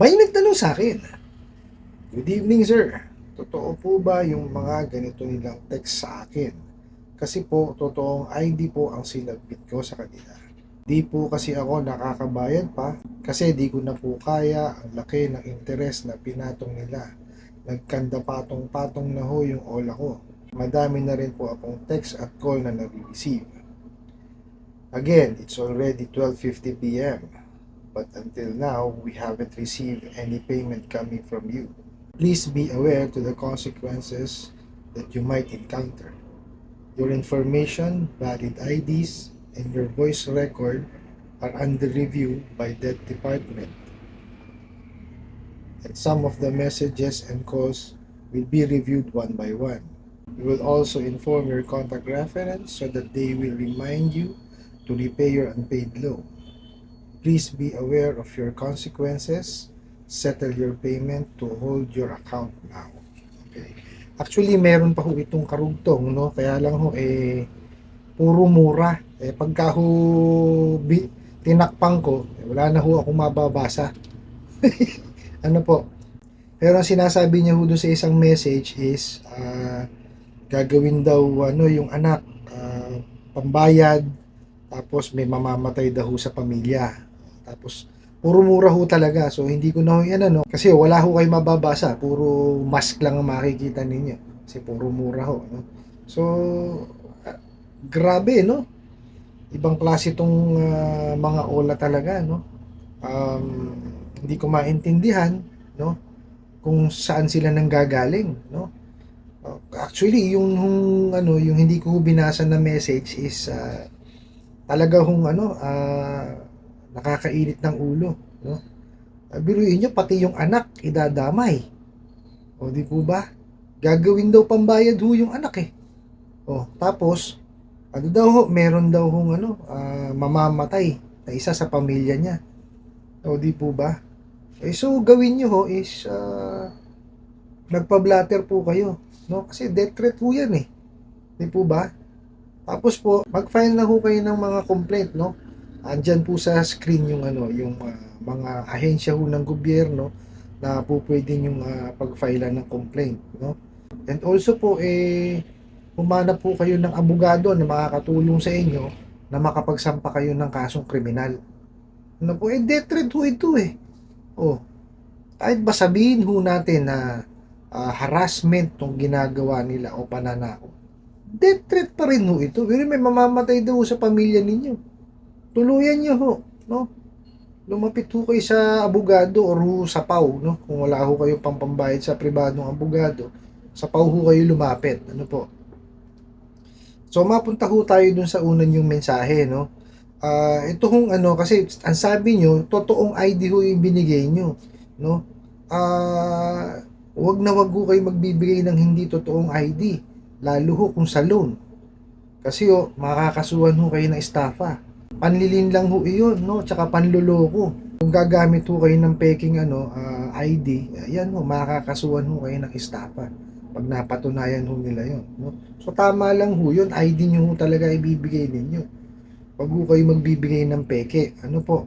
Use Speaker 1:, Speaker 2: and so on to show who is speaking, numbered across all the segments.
Speaker 1: May nagtanong sa akin, "Good evening sir, totoo po ba yung mga ganito nilang text sa akin? Kasi po, totoong ID po ang sinabit ko sa kanila. Di po kasi ako nakakabayad pa kasi di ko na po kaya ang laki ng interes na pinatong nila. Nagkanda patong-patong na ho yung ola ko. Madami na rin po akong text at call na nare-receive. Again, it's already 12:50 p.m. But until now, we haven't received any payment coming from you. Please be aware to the consequences that you might encounter. Your information, valid IDs, and your voice record are under review by that department. And some of the messages and calls will be reviewed one by one. We will also inform your contact reference so that they will remind you to repay your unpaid loan. Please be aware of your consequences. Settle your payment to hold your account now." Okay. Actually, meron pa ho itong karugtong, no? Kaya lang ho, puro mura. Pagka ho tinakpang ko, wala na ho akong mababasa. Ano po? Pero ang sinasabi niya ho doon sa isang message is, gagawin daw, yung anak, pambayad, tapos may mamamatay daw ho sa pamilya. Tapos, puro mura ho talaga. So, hindi ko na ho yan, kasi wala ho kayo mababasa. Puro mask lang ang makikita ninyo. Kasi puro mura ho, no? So, ah, grabe, no? Ibang klase itong mga ola talaga, no? Um, Hindi ko maintindihan, no? Kung saan sila nanggagaling, no? Actually, yung hindi ko binasa na message is talaga nakakainit ng ulo, no? Biruin nyo, pati yung anak idadamay. O di po ba? Gagawin daw pambayad ho yung anak eh. O tapos ano daw ho, meron daw hong mamamatay na isa sa pamilya niya. O di po ba? So gawin nyo ho is nagpa-blatter po kayo, no? Kasi death threat ho yan eh. Di po ba? Tapos po, mag-file na ho kayo ng mga complaint, no? Andyan po sa screen yung yung mga ahensya ho ng gobyerno na po pwede yung pag-file ng complaint, no? And also po humanap po kayo ng abogado na makakatulong sa inyo na makapagsampa kayo ng kasong kriminal. Ano po, death threat ho ito eh. Oh, kahit ba sabihin ho natin na harassment tong ginagawa nila o pananakot, death threat pa rin ho ito. Pero may mamamatay daw sa pamilya ninyo. Tuluyan nyo ho, no? Lumapit ho kayo sa abogado or sa PAW, no? Kung wala ho kayo pampambayad sa pribadong abogado, sa PAW ho kayo lumapit. Ano po? So, mapunta ho tayo dun sa unan yung mensahe, no? Ito hong kasi ang sabi nyo, totoong ID ho yung binigay nyo, no? Wag na wag ho kayo magbibigay ng hindi totoong ID, lalo ho kung sa loan. Kasi makakasuhan ho kayo ng estafa. Panlilin lang ho iyon, no? Tsaka panluloko. Kung gagamit ho kayo ng peking ID, ayan ho, makakasuhan ho kayo ng estafa. Pag napatunayan ho nila yon, no? So tama lang ho yun, ID nyo ho talaga ibibigay ninyo. Wag ho kayo magbibigay ng peke. Ano po?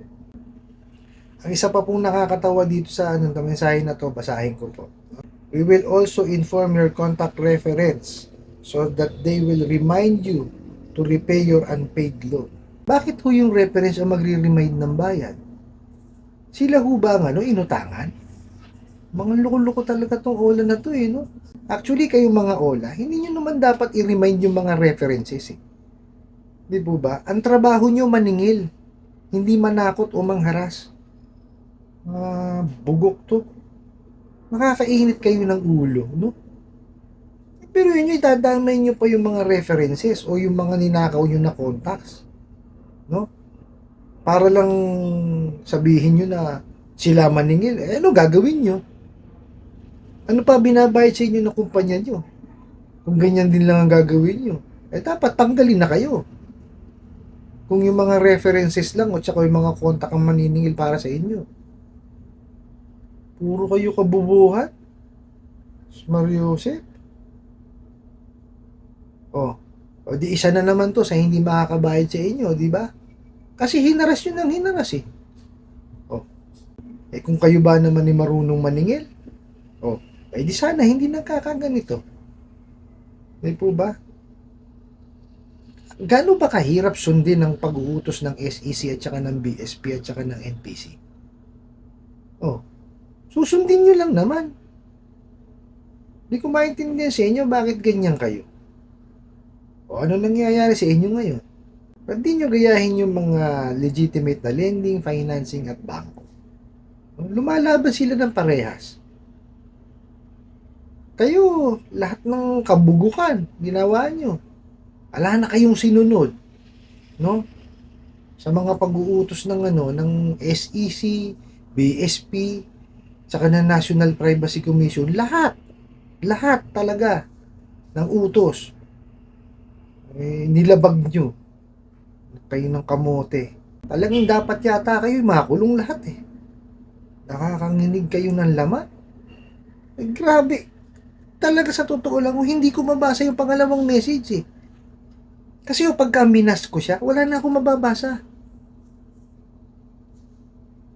Speaker 1: Ang isa pa pong nakakatawa dito sa mensahe na to, basahin ko po. We will also inform your contact reference so that they will remind you to repay your unpaid loan. Bakit ho yung reference ang magre-remind ng bayad? Sila ho ba ang inutangan? Mga loko-loko talaga tong ola na to eh, no? Actually, kayong mga ola, hindi nyo naman dapat i-remind yung mga references eh. Di po ba? Ang trabaho nyo maningil, hindi manakot o mangharas. Bugok to. Nakakainit kayo ng ulo, no? Pero yun yung dadamay nyo pa yung mga references o yung mga ninakaw nyo na contacts, no? Para lang sabihin nyo na sila maningil. Ano gagawin nyo? Ano pa binabayad sa inyo ng kumpanya nyo? Kung ganyan din lang ang gagawin nyo, dapat tanggalin na kayo. Kung yung mga references lang o tsaka yung mga contact ang maniningil para sa inyo. Puro kayo kabubuhat. Mariosep. O di isa na naman to sa hindi makakabayad sa inyo, di ba? Kasi hinaras nyo ng hinaras eh. Eh kung kayo ba naman ni marunong maningil, oh, eh di sana hindi nagkakaganito. Di po ba? Gaano ba kahirap sundin ang pag-uutos ng SEC at saka ng BSP at saka ng NPC? Oh, susundin nyo lang naman. Di ko maintindihan sa inyo bakit ganyan kayo. O ano nangyayari sa inyo ngayon? Ba't di nyo gayahin yung mga legitimate na lending, financing at bangko? Lumalaban sila ng parehas. Kayo, lahat ng kabugukan, ginawa nyo. Wala na kayong sinunod, no? Sa mga pag-uutos ng ng SEC, BSP, saka ng National Privacy Commission, lahat talaga ng utos. Eh, nilabag nyo. Kayo ng kamote. Talagang dapat yata kayo makulong lahat eh. Nakakanginig kayo ng laman. Eh, grabe. Talaga sa totoo lang, hindi ko mabasa yung pangalawang message eh. Kasi pagka minas ko siya, wala na akong mababasa.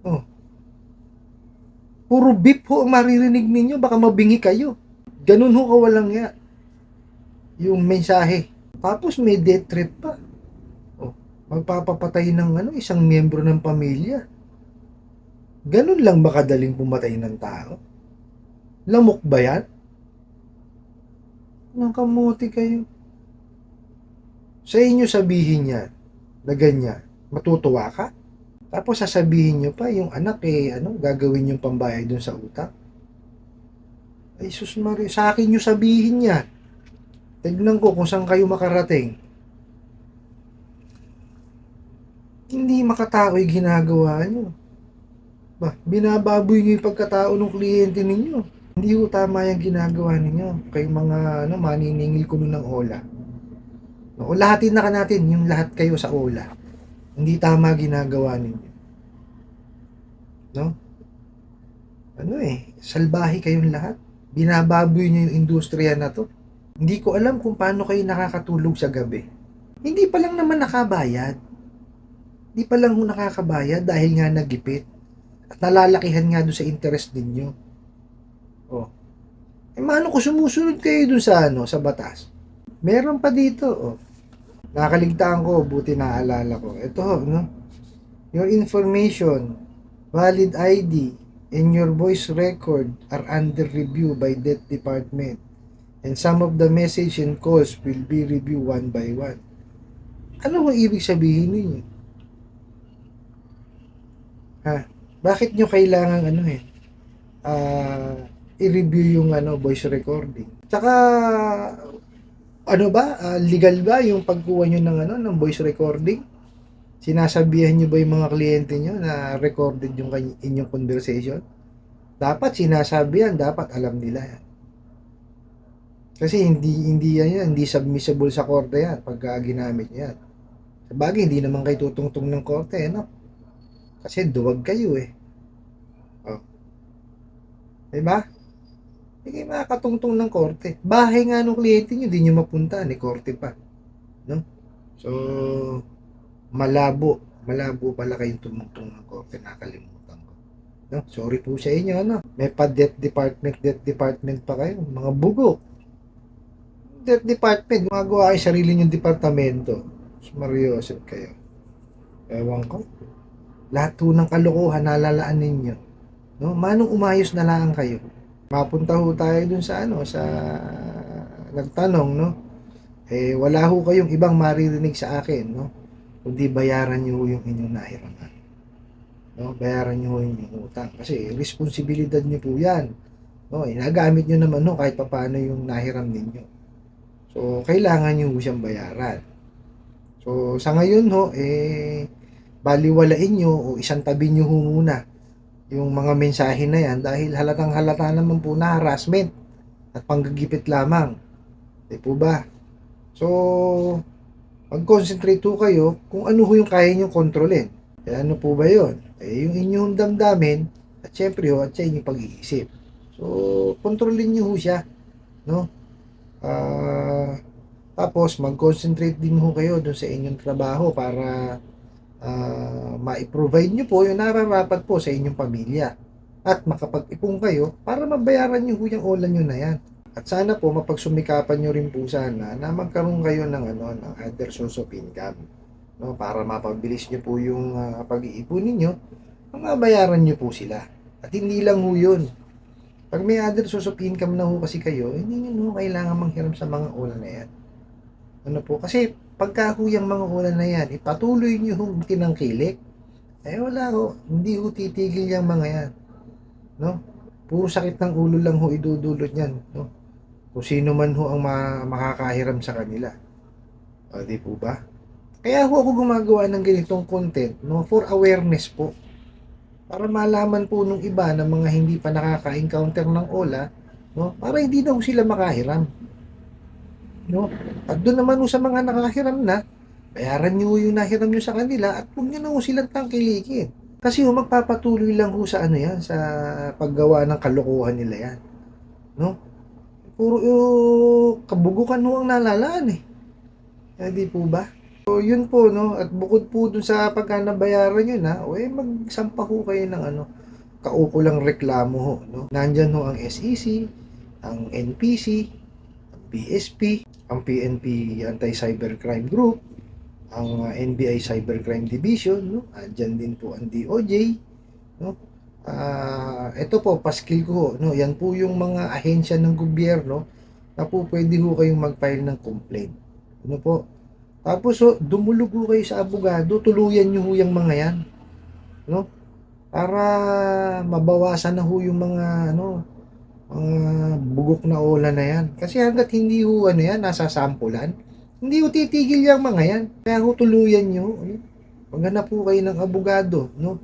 Speaker 1: Oh. Puro beep ho ang maririnig ninyo, baka mabingi kayo. Ganun ho kawalang ya. Yung mensahe. Tapos may death threat pa. Oh, magpapapatay ng isang miyembro ng pamilya. Ganun lang ba kadaling pumatay ng tao? Lamok ba yan? Nang kamuti kayo. Sa inyo sabihin yan na ganyan, matutuwa ka? Tapos sasabihin nyo pa yung anak gagawin yung pambayad dun sa utang? Ay sus Maria, sa akin nyo sabihin yan. Tignan ko kung saan kayo makarating. Hindi makatao yung ginagawa nyo. Ba, binababoy nyo yung pagkatao ng kliyente ninyo. Hindi ko tama yung ginagawa ninyo. Kay mga maniningil ko ng ola. O lahatin na natin yung lahat kayo sa ola. Hindi tama ginagawa ninyo. No? Salbahe kayong lahat. Binababoy nyo yung industriya na to. Hindi ko alam kung paano kayo nakakatulog sa gabi. Hindi pa lang naman nakabayad. Hindi pa lang nakakabayad dahil nga nagipit. At nalalakihan nga doon sa interest ninyo. Oh. Eh mano ko sumusunod kayo doon sa batas? Meron pa dito, oh. Nakaligtaan ko, buti naalala ko. Ito, no? Your information, valid ID, and your voice record are under review by that department. And some of the message and calls will be reviewed one by one. Ano ang ibig sabihin ninyo? Ha? Bakit nyo kailangan i-review yung voice recording? Tsaka legal ba yung pagkuha nyo ng voice recording? Sinasabihan nyo ba yung mga kliyente nyo na recorded yung inyong conversation? Dapat sinasabihan, dapat alam nila yan. Kasi hindi submissible sa korte yan pagka ginamit yan. Sabagay, hindi naman kayo tutungtong ng korte, no? Kasi duwag kayo eh. Oh. Diba? Hindi makakatungtong ng korte. Bahay nga ng kliyente nyo, di nyo mapunta, ni korte pa. No? So, malabo pala kayong tumungtong ng korte, nakalimutan ko. No? Sorry po sa inyo, no? May pa death department pa kayo, mga bugo. Death department, gumagawa kayo sarili nyong departamento. Mariosep kayo. Ewan ko. Lahat po ng kalokohan nalalaan ninyo. No? Manong umayos na lang kayo. Mapunta ho tayo dun sa sa nagtanong, no? Eh wala ho kayong ibang maririnig sa akin, no? Kundi bayaran niyo yung inyong nahiraman. No? Bayaran niyo yung inyong utang kasi responsibilidad niyo po 'yan. No, inagamit niyo naman kahit papaano yung nahiram ninyo. So kailangan niyo siyang bayaran. So sa ngayon baliwalain niyo o isang tabi niyo muna yung mga mensahe na yan dahil halatang halata naman po na harassment at panggagipit lamang. Di po ba? So, mag-concentrate po kayo kung ano yung kaya nyo kontrolin. E ano po ba yun? Eh, yung inyong damdamin at syempre at sa inyong pag-iisip. So, kontrolin nyo siya. No? Tapos, mag-concentrate din kayo dun sa inyong trabaho para ma-provide nyo po yung nararapat po sa inyong pamilya. at makapag-ipon kayo para mabayaran nyo ho yung ulan nyo na yan. At sana po mapagsumikapan nyo rin po sana na magkaroon kayo ng ng other source of income, no, para mapabilis nyo po yung pag-iipon ninyo, mabayaran nyo po sila. At hindi lang ho yun. Pag may other source of income na ho kasi kayo, hindi nyo kailangan manghiram sa mga ulan na yan. Ano po? Kasi pagka ho yung mga ulan na yan, ipatuloy nyo ho tinangkilik. Wala ho. Hindi ho titigil yung mga yan. No? Puro sakit ng ulo lang ho idudulot yan. No? Kung sino man ho ang makakahiram sa kanila. O, di po ba? Kaya ho ako gumagawa ng ganitong content, no, for awareness po. Para malaman po nung iba na mga hindi pa nakaka-encounter ng ola, no, para hindi na ho sila makahiram. No? At doon naman ho sa mga nakahiram na, bayaran nyo yung nahiram nyo sa kanila at huwag nyo na ho silang tangkilikin. Kasi ho, magpapatuloy lang ho sa sa paggawa ng kalokohan nila yan. No? Puro kabugukan ho ang nalalaan eh. Di po ba? So, yun po, no? At bukod po dun sa pagka nabayaran nyo na, magsampa ho kayo ng kaukulang reklamo ho, no? Nandyan ho ang SEC, ang NPC, ang BSP, ang PNP Anti-Cybercrime Group, ang NBI Cybercrime Division, no? Andyan din po ang DOJ, no? Ito po, paskil ko ho, no? Yan po yung mga ahensya ng gobyerno na po pwede ho kayong mag-file ng complaint. Ano po? Tapos dumulog ho kayo sa abogado, tuluyan nyo ho yung mga yan. No? Para mabawasan na ho yung mga mga bugok na ola na yan. Kasi hanggat hindi ho yan, nasa sampulan, hindi ho titigil yung mga yan. Kaya ho tuluyan nyo. Maghanap po kayo ng abogado, no?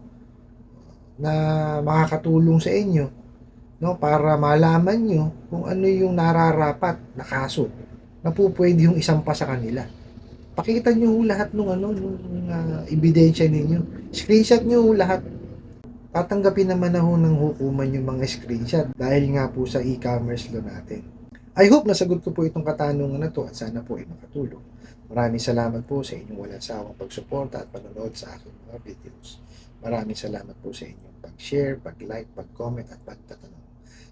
Speaker 1: Na makakatulong sa inyo, no? Para malaman nyo kung ano yung nararapat na kaso na po pwede yung isampa sa kanila. Pakita nyo lahat nung ebidensya ninyo. Screenshot nyo lahat. Tatanggapin naman na ho ng hukuman yung mga screenshot dahil nga po sa e-commerce law natin. I hope nasagot ko po itong katanungan na to at sana po ay makatulong. Maraming salamat po sa inyong walang sawang pagsuporta at panonood sa aking mga videos. Maraming salamat po sa inyong pag-share, pag-like, pag-comment at pagtatanong.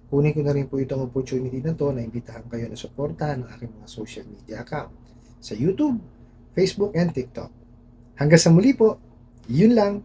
Speaker 1: Kunin ko na rin po itong opportunity na to na imbitahan kayo na suportahan ng aking mga social media account sa YouTube, Facebook, and TikTok. Hanggang sa muli po, yun lang.